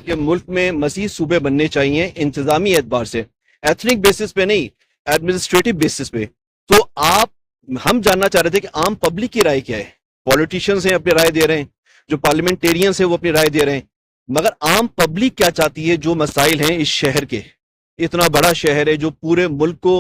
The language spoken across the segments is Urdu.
کہ ملک میں مزید صوبے بننے چاہیے انتظامی اعتبار سے، ایتھنک بیسس پہ نہیں، ایڈمنسٹریٹو بیسس پہ. تو ہم جاننا چاہ رہے تھے کہ عام پبلک کی رائے کیا ہے. پولیٹیشینز ہیں اپنی رائے دے رہے ہیں، جو پارلیمنٹیرینز ہیں وہ اپنی رائے دے رہے ہیں، مگر عام پبلک کیا چاہتی ہے؟ جو مسائل ہیں اس شہر کے، اتنا بڑا شہر ہے جو پورے ملک کو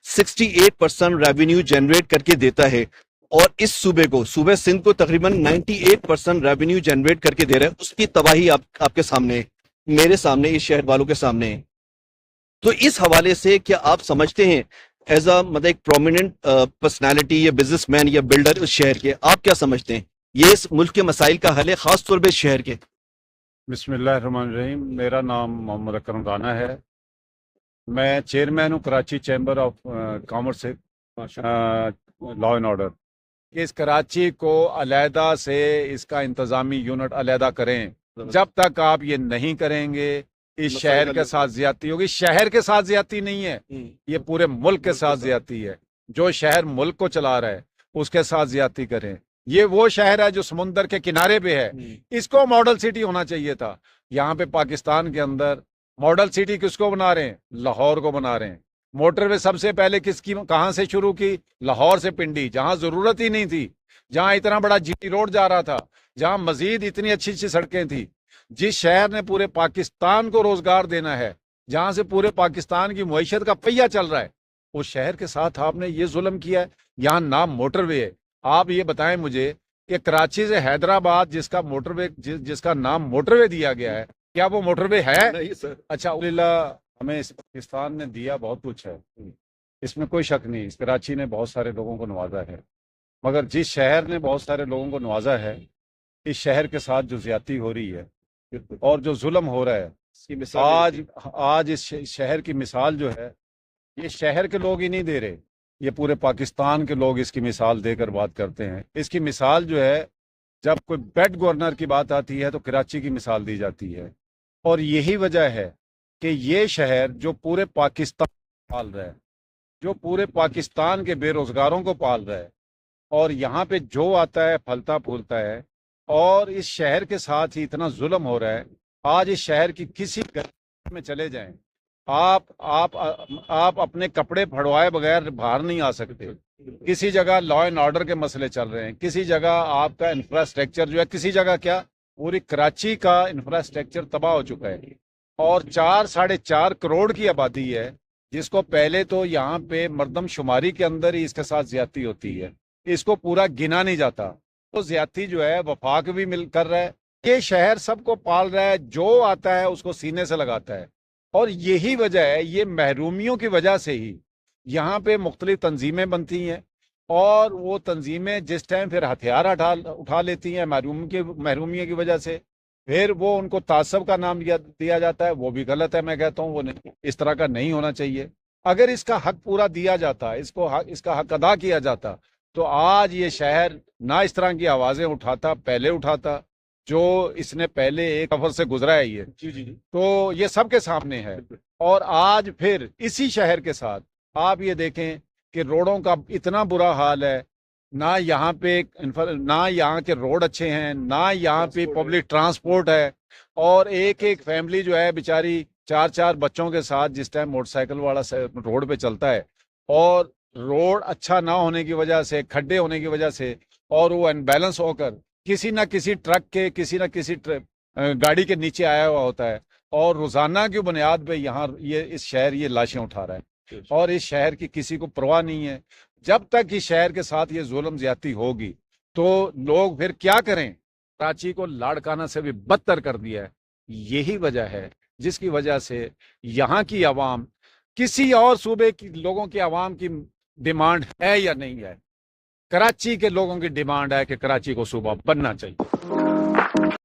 68% ریونیو جنریٹ کر کے دیتا ہے، اور اس صوبہ سندھ کو تقریباً 98% ریونیو جنریٹ کر کے دے رہا ہے. اس کی تباہی آپ کے سامنے ہے، میرے سامنے، اس شہر والوں کے سامنے ہے. تو اس حوالے سے کیا آپ سمجھتے ہیں ایز اے مطلب ایک پرومیننٹ پرسنالٹی یا بزنس مین یا بلڈر اس شہر کے، آپ کیا سمجھتے ہیں یہ اس ملک کے مسائل کا حل ہے، خاص طور پہ اس شہر کے؟ بسم اللہ الرحمن الرحیم. میرا نام محمد اکرم رانا ہے. میں چیئرمین ہوں Karachi chamber of commerce law and order. اس کراچی کو علیحدہ سے اس کا انتظامی یونٹ علیحدہ کریں. جب تک آپ یہ نہیں کریں گے اس شہر کے ساتھ زیادتی ہوگی. شہر کے ساتھ زیادتی نہیں ہے، یہ پورے ملک کے ساتھ زیادتی ہے. جو شہر ملک کو چلا رہا ہے اس کے ساتھ زیادتی کریں. یہ وہ شہر ہے جو سمندر کے کنارے پہ ہے، اس کو ماڈل سٹی ہونا چاہیے تھا. یہاں پہ پاکستان کے اندر ماڈل سٹی کس کو بنا رہے ہیں؟ لاہور کو بنا رہے ہیں. موٹر وے سب سے پہلے کہاں سے شروع کی؟ لاہور سے پنڈی، جہاں ضرورت ہی نہیں تھی، جہاں اتنا بڑا جی ٹی روڈ جا رہا تھا، جہاں مزید اتنی اچھی اچھی سڑکیں تھی. جس شہر نے پورے پاکستان کو روزگار دینا ہے، جہاں سے پورے پاکستان کی معیشت کا پہیہ چل رہا ہے، اس شہر کے ساتھ آپ نے یہ ظلم کیا ہے. یہاں نام موٹر وے ہے. آپ یہ بتائیں مجھے کہ کراچی سے حیدرآباد جس کا نام موٹر وے دیا گیا ہے، کیا وہ موٹر وے ہے؟ نہیں سر. اچھا، الحمدللہ ہمیں اس پاکستان نے دیا بہت کچھ ہے، اس میں کوئی شک نہیں. کراچی نے بہت سارے لوگوں کو نوازا ہے، مگر جس شہر نے بہت سارے لوگوں کو نوازا ہے، اس شہر کے ساتھ جو زیادتی ہو رہی ہے اور جو ظلم ہو رہا ہے، آج اس شہر کی مثال جو ہے، یہ شہر کے لوگ ہی نہیں دے رہے، یہ پورے پاکستان کے لوگ اس کی مثال دے کر بات کرتے ہیں. اس کی مثال جو ہے، جب کوئی بیڈ گورنر کی بات آتی ہے تو کراچی کی مثال دی جاتی ہے. اور یہی وجہ ہے کہ یہ شہر جو پورے پاکستان پال رہا ہے، جو پورے پاکستان کے بے روزگاروں کو پال رہا ہے، اور یہاں پہ جو آتا ہے پھلتا پھولتا ہے، اور اس شہر کے ساتھ ہی اتنا ظلم ہو رہا ہے. آج اس شہر کی کسی گلی میں چلے جائیں، آپ اپنے کپڑے پھڑوائے بغیر باہر نہیں آ سکتے. کسی جگہ لا اینڈ آرڈر کے مسئلے چل رہے ہیں، کسی جگہ آپ کا انفراسٹرکچر جو ہے، کسی جگہ کیا، پوری کراچی کا انفراسٹرکچر تباہ ہو چکا ہے. اور 4.5 کروڑ کی آبادی ہے، جس کو پہلے تو یہاں پہ مردم شماری کے اندر ہی اس کے ساتھ زیادتی ہوتی ہے، اس کو پورا گنا نہیں جاتا. تو زیادتی جو ہے وفاق بھی مل کر رہا ہے. یہ شہر سب کو پال رہا ہے، جو آتا ہے اس کو سینے سے لگاتا ہے. اور یہی وجہ ہے، یہ محرومیوں کی وجہ سے ہی یہاں پہ مختلف تنظیمیں بنتی ہیں، اور وہ تنظیمیں جس ٹائم پھر ہتھیار اٹھا لیتی ہیں محرومیوں کی وجہ سے، پھر وہ ان کو تعصب کا نام دیا جاتا ہے. وہ بھی غلط ہے، میں کہتا ہوں وہ اس طرح کا نہیں ہونا چاہیے. اگر اس کا حق پورا دیا جاتا، اس کا حق ادا کیا جاتا، تو آج یہ شہر نہ اس طرح کی آوازیں پہلے اٹھاتا جو اس نے پہلے ایک سفر سے گزرا ہے. یہ تو یہ سب کے سامنے ہے. اور آج پھر اسی شہر کے ساتھ آپ یہ دیکھیں کہ روڈوں کا اتنا برا حال ہے. نہ یہاں کے روڈ اچھے ہیں، نہ یہاں پہ پبلک ٹرانسپورٹ ہے. اور ایک فیملی جو ہے بیچاری 4 بچوں کے ساتھ جس ٹائم موٹر سائیکل والا روڈ پہ چلتا ہے، اور روڈ اچھا نہ ہونے کی وجہ سے، کھڈے ہونے کی وجہ سے، اور وہ انبیلنس ہو کر کسی نہ کسی ٹرک کے، کسی نہ کسی گاڑی کے نیچے آیا ہوا ہوتا ہے، اور روزانہ کی بنیاد پہ یہاں اس شہر یہ لاشیں اٹھا رہا ہے. اور اس شہر کی کسی کو پرواہ نہیں ہے. جب تک اس شہر کے ساتھ یہ ظلم زیادتی ہوگی تو لوگ پھر کیا کریں؟ کراچی کو لاڑکانہ سے بھی بدتر کر دیا ہے. یہی وجہ ہے جس کی وجہ سے یہاں کی عوام، کسی اور صوبے کی لوگوں کی عوام کی ڈیمانڈ ہے یا نہیں ہے، کراچی کے لوگوں کی ڈیمانڈ ہے کہ کراچی کو صوبہ بننا چاہیے.